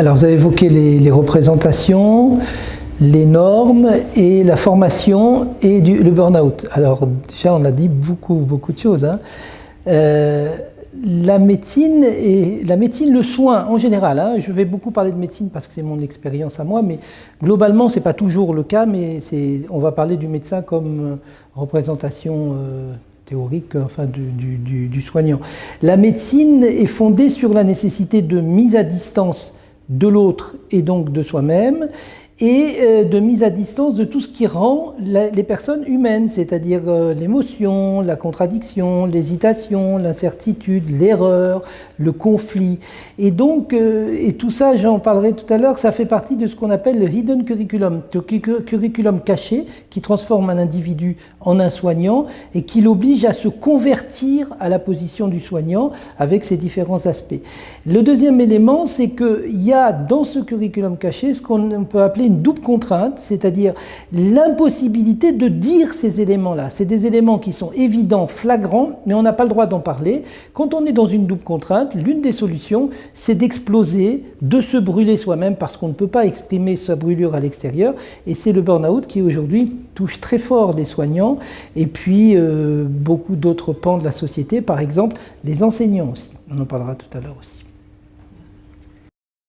Alors, vous avez évoqué les représentations, les normes et la formation et le burn-out. Alors, déjà, on a dit beaucoup de choses. Hein. La médecine, le soin en général, hein, je vais beaucoup parler de médecine parce que c'est mon expérience à moi, mais globalement, ce n'est pas toujours le cas, mais on va parler du médecin comme représentation théorique, enfin du soignant. La médecine est fondée sur la nécessité de mise à distance de l'autre et donc de soi-même, et de mise à distance de tout ce qui rend les personnes humaines, c'est-à-dire l'émotion, la contradiction, l'hésitation, l'incertitude, l'erreur, le conflit. Et donc, et tout ça, j'en parlerai tout à l'heure, ça fait partie de ce qu'on appelle le hidden curriculum, le curriculum caché qui transforme un individu en un soignant et qui l'oblige à se convertir à la position du soignant avec ses différents aspects. Le deuxième élément, c'est qu'il y a dans ce curriculum caché ce qu'on peut appeler une double contrainte, c'est-à-dire l'impossibilité de dire ces éléments-là. C'est des éléments qui sont évidents, flagrants, mais on n'a pas le droit d'en parler. Quand on est dans une double contrainte, l'une des solutions, c'est d'exploser, de se brûler soi-même parce qu'on ne peut pas exprimer sa brûlure à l'extérieur. Et c'est le burn-out qui aujourd'hui touche très fort les soignants et puis beaucoup d'autres pans de la société, par exemple les enseignants aussi. On en parlera tout à l'heure aussi.